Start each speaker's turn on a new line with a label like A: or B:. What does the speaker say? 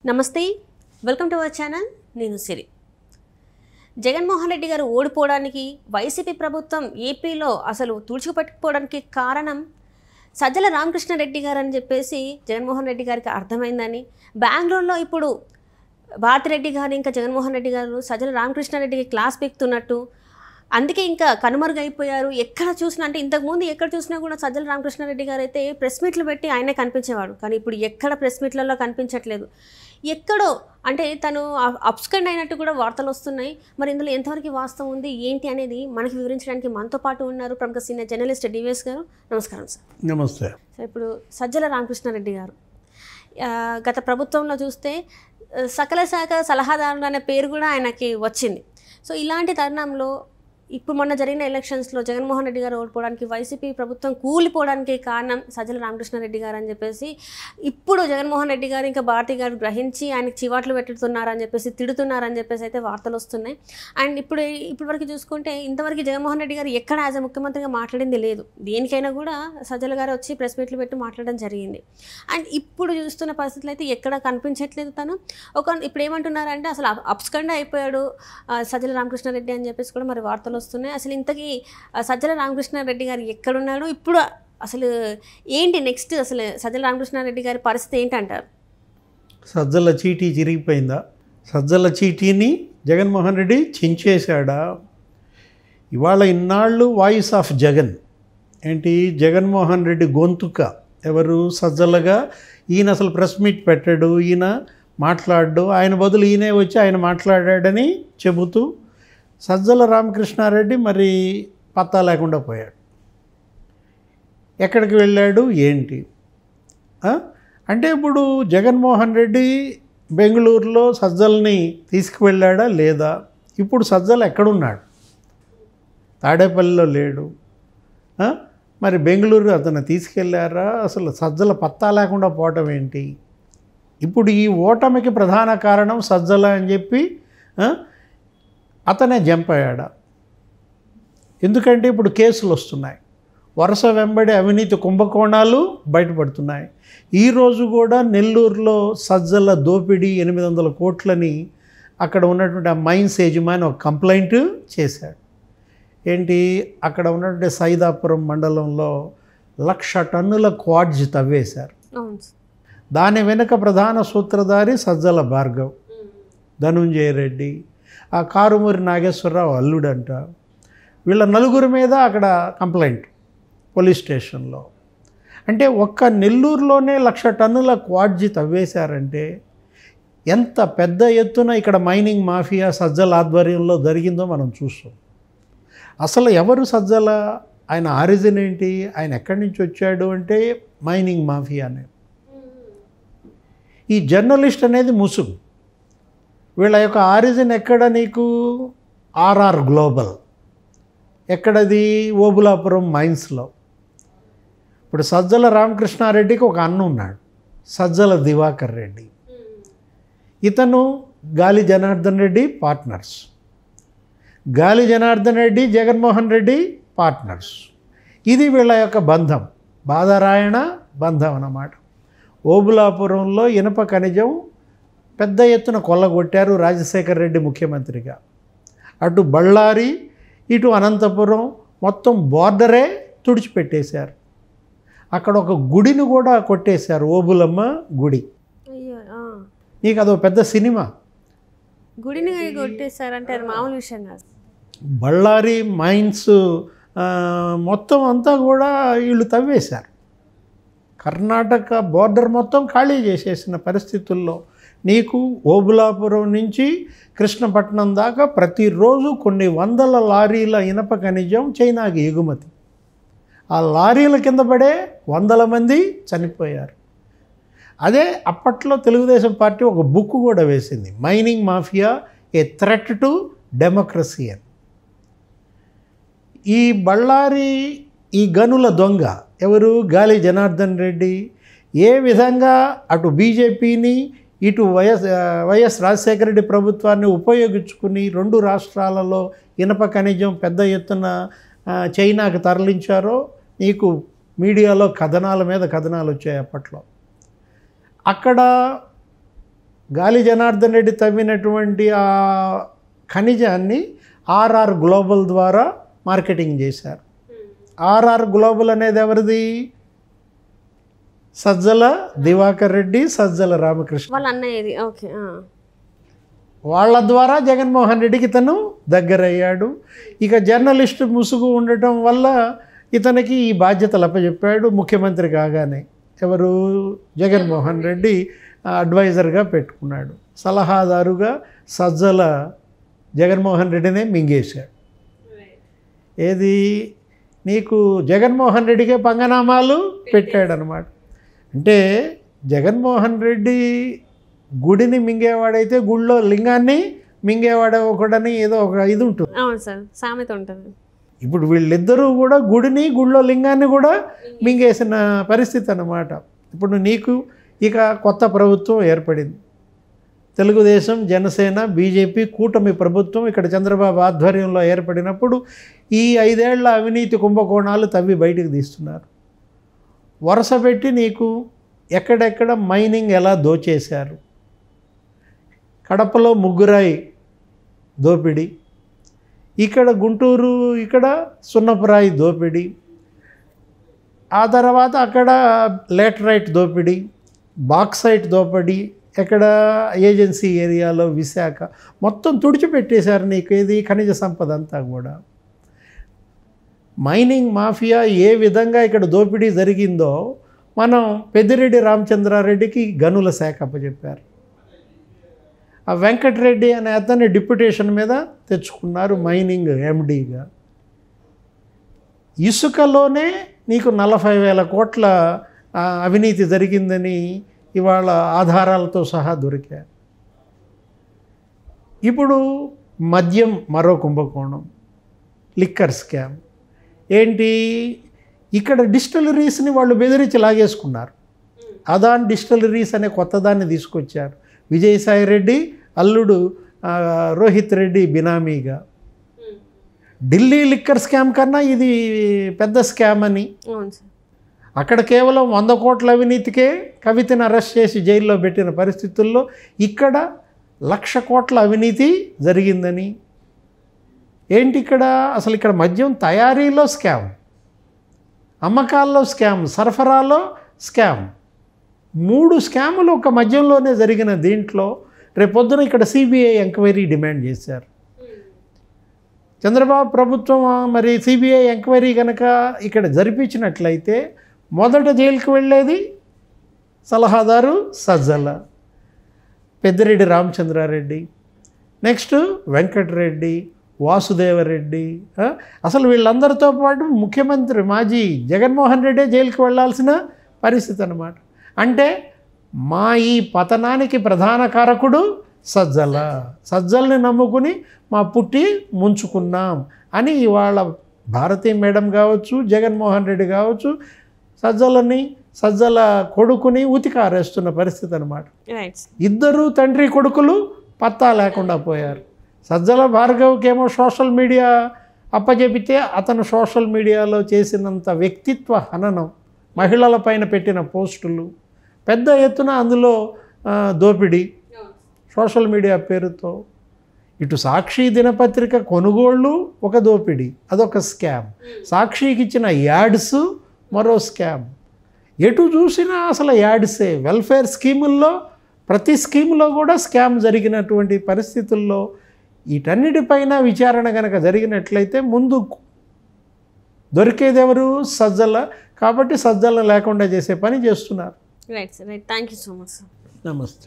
A: నమస్తే, welcome to our channel. నేను సిరి. జగన్మోహన్ రెడ్డి గారు ఓడిపోవడానికి వైసీపీ ప్రభుత్వం ఏపీలో అసలు తుడుచుకుపట్టుకోవడానికి కారణం సజ్జల రామకృష్ణారెడ్డి గారు అని చెప్పేసి జగన్మోహన్ రెడ్డి గారికి అర్థమైందని, బెంగళూరులో ఇప్పుడు భారతిరెడ్డి గారు ఇంకా జగన్మోహన్ రెడ్డి గారు సజ్జల రామకృష్ణారెడ్డికి క్లాస్ పీకుతున్నట్టు, అందుకే ఇంకా కనుమరుగైపోయారు. ఎక్కడ చూసినా అంటే ఇంతకుముందు ఎక్కడ చూసినా కూడా సజ్జల రామకృష్ణారెడ్డి గారు అయితే ప్రెస్ మీట్లు పెట్టి ఆయనే కనిపించేవాడు. కానీ ఇప్పుడు ఎక్కడ ప్రెస్ మీట్లలో కనిపించట్లేదు. ఎక్కడో అంటే తను అప్స్కండ్ అయినట్టు కూడా వార్తలు వస్తున్నాయి. మరి ఇందులో ఎంతవరకు వాస్తవం ఉంది ఏంటి అనేది మనకి వివరించడానికి మనతో పాటు ఉన్నారు ప్రముఖ సీనియర్ జర్నలిస్ట్ డివిఎస్ గారు. నమస్కారం సార్.
B: నమస్తే
A: సార్, ఇప్పుడు సజ్జల రామకృష్ణారెడ్డి గారు గత ప్రభుత్వంలో చూస్తే సకల శాఖ సలహాదారులు అనే పేరు కూడా ఆయనకి వచ్చింది. సో ఇలాంటి తరుణంలో ఇప్పుడు మొన్న జరిగిన ఎలక్షన్స్లో జగన్మోహన్ రెడ్డి గారు ఓడిపోవడానికి వైసీపీ ప్రభుత్వం కూలిపోవడానికి కారణం సజ్జల రామకృష్ణారెడ్డి గారు అని చెప్పేసి ఇప్పుడు జగన్మోహన్ రెడ్డి గారు ఇంకా భారతి గారు గ్రహించి ఆయనకి చివాట్లు పెట్టుతున్నారని చెప్పేసి తిడుతున్నారని చెప్పేసి అయితే వార్తలు వస్తున్నాయి. అండ్ ఇప్పటి వరకు చూసుకుంటే ఇంతవరకు జగన్మోహన్ రెడ్డి గారు ఎక్కడ యాజ్ అ ముఖ్యమంత్రిగా మాట్లాడింది లేదు. దేనికైనా కూడా సజ్జల గారు వచ్చి ప్రెస్ మీట్లు పెట్టి మాట్లాడడం జరిగింది. అండ్ ఇప్పుడు చూస్తున్న పరిస్థితులు అయితే ఎక్కడ కనిపించట్లేదు. తను ఇప్పుడు ఏమంటున్నారంటే అసలు అప్స్కండ్ అయిపోయాడు సజ్జల రామకృష్ణారెడ్డి అని చెప్పేసి కూడా మరి వార్తలు వస్తున్నాయి. అసలు ఇంతకీ సజ్జల రామకృష్ణారెడ్డి గారు ఎక్కడున్నాడు, ఇప్పుడు అసలు ఏంటి నెక్స్ట్, అసలు సజ్జల రామకృష్ణారెడ్డి గారి పరిస్థితి ఏంటంటారు?
B: సజ్జల చీటీ చిరిగిపోయిందా? సజ్జల చీటీని జగన్మోహన్ రెడ్డి చించేశాడా? ఇవాళ ఇన్నాళ్ళు వాయిస్ ఆఫ్ జగన్ ఏంటి, జగన్మోహన్ రెడ్డి గొంతుక ఎవరు? సజ్జలగా. ఈయన అసలు ప్రెస్ మీట్ పెట్టాడు, ఈయన మాట్లాడు, ఆయన బదులు ఈయనే వచ్చి ఆయన మాట్లాడాడని చెబుతూ సజ్జల రామకృష్ణారెడ్డి మరి పత్తా లేకుండా పోయాడు. ఎక్కడికి వెళ్ళాడు ఏంటి అంటే, ఇప్పుడు జగన్మోహన్ రెడ్డి బెంగళూరులో సజ్జల్ని తీసుకువెళ్ళాడా లేదా? ఇప్పుడు సజ్జల ఎక్కడున్నాడు? తాడేపల్లిలో లేడు. మరి బెంగళూరు అతను తీసుకెళ్ళారా? అసలు సజ్జల పత్తా లేకుండా పోవటం ఏంటి? ఇప్పుడు ఈ ఓటమికి ప్రధాన కారణం సజ్జల అని చెప్పి అతనే జంప్ అయ్యాడా? ఎందుకంటే ఇప్పుడు కేసులు వస్తున్నాయి, వరుస వెంబడి అవినీతి కుంభకోణాలు బయటపడుతున్నాయి. ఈరోజు కూడా నెల్లూరులో సజ్జల దోపిడీ 800 కోట్లని అక్కడ ఉన్నటువంటి ఆ మైన్స్ యజమాని ఒక కంప్లైంట్ చేశాడు. ఏంటి, అక్కడ ఉన్నటువంటి సైదాపురం మండలంలో 1,00,000 టన్నుల క్వాడ్జ్ తవ్వేశారు. దాని వెనుక ప్రధాన సూత్రధారి సజ్జల భార్గవ్, ధనుంజయ రెడ్డి, ఆ కారుమూరి నాగేశ్వరరావు అల్లుడంట. వీళ్ళ నలుగురి మీద అక్కడ కంప్లైంట్ పోలీస్ స్టేషన్లో. అంటే ఒక్క నెల్లూరులోనే 1,00,000 టన్నుల క్వాడ్జి తవ్వేశారంటే ఎంత పెద్ద ఎత్తున ఇక్కడ మైనింగ్ మాఫియా సజ్జల ఆధ్వర్యంలో జరిగిందో మనం చూస్తాం. అసలు ఎవరు సజ్జల, ఆయన ఆరిజిన్ ఏంటి, ఆయన ఎక్కడి నుంచి వచ్చాడు అంటే మైనింగ్ మాఫియానే. ఈ జర్నలిస్ట్ అనేది ముసుగు. వీళ్ళ యొక్క ఆరిజిన్ ఎక్కడ నీకు? RR global. ఎక్కడది? ఓబులాపురం మైన్స్లో. ఇప్పుడు సజ్జల రామకృష్ణారెడ్డికి ఒక అన్న ఉన్నాడు, సజ్జల దివాకర్ రెడ్డి. ఇతను గాలి జనార్దన్ రెడ్డి పార్ట్నర్స్. గాలి జనార్దన్ రెడ్డి జగన్మోహన్ రెడ్డి పార్ట్నర్స్. ఇది వీళ్ళ యొక్క బంధం, బాదరాయణ బంధం అన్నమాట. ఓబులాపురంలో ఇనప ఖనిజం పెద్ద ఎత్తున కొల్లగొట్టారు రాజశేఖర్ రెడ్డి ముఖ్యమంత్రిగా. అటు బళ్ళారి ఇటు అనంతపురం మొత్తం బోర్డరే తుడిచిపెట్టేశారు. అక్కడ ఒక గుడిని కూడా కొట్టేశారు, ఓబులమ్మ గుడి. నీకు అదో పెద్ద సినిమా.
A: గుడిని కొట్టేశారంటే అది మామూలు విషయం కాదు.
B: బళ్ళారి మైన్స్ మొత్తం అంతా కూడా వీళ్ళు తవ్వేశారు. కర్ణాటక బోర్డర్ మొత్తం ఖాళీ చేసేసిన పరిస్థితుల్లో నీకు ఓబులాపురం నుంచి కృష్ణపట్నం దాకా ప్రతిరోజు కొన్ని వందల లారీల ఇనప ఖనిజం చైనాకి ఎగుమతి. ఆ లారీల కింద పడే 100 మంది చనిపోయారు. అదే అప్పట్లో తెలుగుదేశం పార్టీ ఒక బుక్ కూడా వేసింది, mining mafia A threat to democracy అని. ఈ బళ్ళారి ఈ గనుల దొంగ ఎవరు? గాలి జనార్దన్ రెడ్డి. ఏ విధంగా అటు బీజేపీని ఇటు వైఎస్ రాజశేఖర రెడ్డి ప్రభుత్వాన్ని ఉపయోగించుకుని 2 రాష్ట్రాలలో ఇనప ఖనిజం పెద్ద ఎత్తున చైనాకు తరలించారో నీకు మీడియాలో కథనాల మీద కథనాలు వచ్చాయి అప్పట్లో. అక్కడ గాలి జనార్దన్ రెడ్డి తవ్వినటువంటి ఆ ఖనిజాన్ని ఆర్ఆర్ గ్లోబల్ ద్వారా మార్కెటింగ్ చేశారు. ఆర్ఆర్ గ్లోబల్ అనేది ఎవరిది? సజ్జల దివాకర్ రెడ్డి, సజ్జల రామకృష్ణ
A: వాళ్ళ అన్నయ్యది. ఓకే.
B: వాళ్ళ ద్వారా జగన్మోహన్ రెడ్డికి ఇతను దగ్గరయ్యాడు. ఇక జర్నలిస్టు ముసుగు ఉండటం వల్ల ఇతనికి ఈ బాధ్యతలు అప్పచెప్పాడు. ముఖ్యమంత్రి కాగానే ఎవరు? జగన్మోహన్ రెడ్డి అడ్వైజర్గా పెట్టుకున్నాడు. సలహాదారుగా సజ్జల జగన్మోహన్ రెడ్డినే మింగేశాడు. ఏది? నీకు జగన్మోహన్ రెడ్డికే పంగనామాలు పెట్టాడనమాట. అంటే జగన్మోహన్ రెడ్డి గుడిని మింగేవాడైతే గుడిలో లింగాన్ని మింగేవాడు ఒకడని ఏదో ఒక ఇది ఉంటుంది.
A: అవును సార్, సామెత ఉంటుంది.
B: ఇప్పుడు వీళ్ళిద్దరూ కూడా గుడిని, గుడిలో లింగాన్ని కూడా మింగేసిన పరిస్థితి అన్నమాట. ఇప్పుడు నీకు ఇక కొత్త ప్రభుత్వం ఏర్పడింది. తెలుగుదేశం, జనసేన, బీజేపీ కూటమి ప్రభుత్వం ఇక్కడ చంద్రబాబు ఆధ్వర్యంలో ఏర్పడినప్పుడు ఈ 5 ఏళ్ల అవినీతి కుంభకోణాలు తవ్వి బయటికి తీస్తున్నారు. వరుస పెట్టి నీకు ఎక్కడెక్కడ మైనింగ్ ఎలా దోచేశారు. కడపలో ముగ్గురాయి దోపిడీ, ఇక్కడ గుంటూరు ఇక్కడ సున్నపురాయి దోపిడీ, ఆ తర్వాత అక్కడ లేటరైట్ దోపిడీ, బాక్సైట్ దోపిడీ, ఎక్కడ ఏజెన్సీ ఏరియాలో విశాఖ, మొత్తం తుడిచిపెట్టేశారు నీకు ఇది ఖనిజ సంపద అంతా కూడా. మైనింగ్ మాఫియా ఏ విధంగా ఇక్కడ దోపిడీ జరిగిందో మనం పెద్దిరెడ్డి రామచంద్రారెడ్డికి గనుల శాఖ అప్పచెప్పారు. ఆ వెంకటరెడ్డి అనే అతన్ని డిప్యుటేషన్ మీద తెచ్చుకున్నారు మైనింగ్ ఎండీగా. ఇసుకలోనే నీకు 40,000 కోట్ల అవినీతి జరిగిందని ఇవాళ ఆధారాలతో సహా దొరికారు. ఇప్పుడు మద్యం మరో కుంభకోణం, లిక్కర్ స్కామ్. ఏంటి? ఇక్కడ డిస్టిలరీస్ని వాళ్ళు బెదిరించి లాగేసుకున్నారు. అదాన్ డిస్టిలరీస్ అనే కొత్త దాన్ని తీసుకొచ్చారు. విజయసాయి రెడ్డి అల్లుడు రోహిత్ రెడ్డి బినామీగా. ఢిల్లీ లిక్కర్ స్కామ్ కన్నా ఇది పెద్ద స్కామ్ అని. అక్కడ కేవలం 100 కోట్ల అవినీతికే కవితను అరెస్ట్ చేసి జైల్లో పెట్టిన పరిస్థితుల్లో ఇక్కడ 1,00,000 కోట్ల అవినీతి జరిగిందని. ఏంటి ఇక్కడ? అసలు ఇక్కడ మద్యం తయారీలో స్కామ్, అమ్మకాల్లో స్కామ్, సరఫరాలో స్కామ్, 3 స్కాములు ఒక మద్యంలోనే జరిగిన దీంట్లో రేపొద్దున ఇక్కడ సిబిఐ ఎంక్వైరీ డిమాండ్ చేశారు. చంద్రబాబు ప్రభుత్వం మరి సిబిఐ ఎంక్వైరీ కనుక ఇక్కడ జరిపించినట్లయితే మొదట జైలుకి వెళ్ళేది సలహాదారు సజ్జల, పెద్దిరెడ్డి రామచంద్రారెడ్డి, నెక్స్ట్ వెంకటరెడ్డి, వాసుదేవరెడ్డి. అసలు వీళ్ళందరితో పాటు ముఖ్యమంత్రి మాజీ జగన్మోహన్ రెడ్డి జైలుకి వెళ్ళాల్సిన పరిస్థితి అన్నమాట. అంటే మా ఈ పతనానికి ప్రధాన కారకుడు సజ్జల, సజ్జల్ని నమ్ముకుని మా పుట్టి ముంచుకున్నాం అని ఇవాళ భారతీ మేడం కావచ్చు, జగన్మోహన్ రెడ్డి కావచ్చు, సజ్జల కొడుకుని ఉతికారేస్తున్న పరిస్థితి అన్నమాట. ఇద్దరు తండ్రి కొడుకులు పత్తా లేకుండా పోయారు. సజ్జల భార్గవ్కేమో సోషల్ మీడియా అప్పచెపితే అతను సోషల్ మీడియాలో చేసినంత వ్యక్తిత్వ హననం, మహిళల పైన పెట్టిన పోస్టులు, పెద్ద ఎత్తున అందులో దోపిడీ సోషల్ మీడియా పేరుతో. ఇటు సాక్షి దినపత్రిక కొనుగోళ్ళు ఒక దోపిడీ, అదొక స్కామ్. సాక్షికి ఇచ్చిన యాడ్స్ మరో స్కామ్. ఎటు చూసినా అసలు యాడ్సే. వెల్ఫేర్ స్కీముల్లో ప్రతి స్కీములో కూడా స్కామ్ జరిగినటువంటి పరిస్థితుల్లో వీటన్నిటిపైన విచారణ కనుక జరిగినట్లయితే ముందు దొరికేది ఎవరు? సజ్జల. కాబట్టి సజ్జల లేకుండా చేసే పని చేస్తున్నారు.
A: Right sir, right. Thank you so much sir.
B: నమస్తే.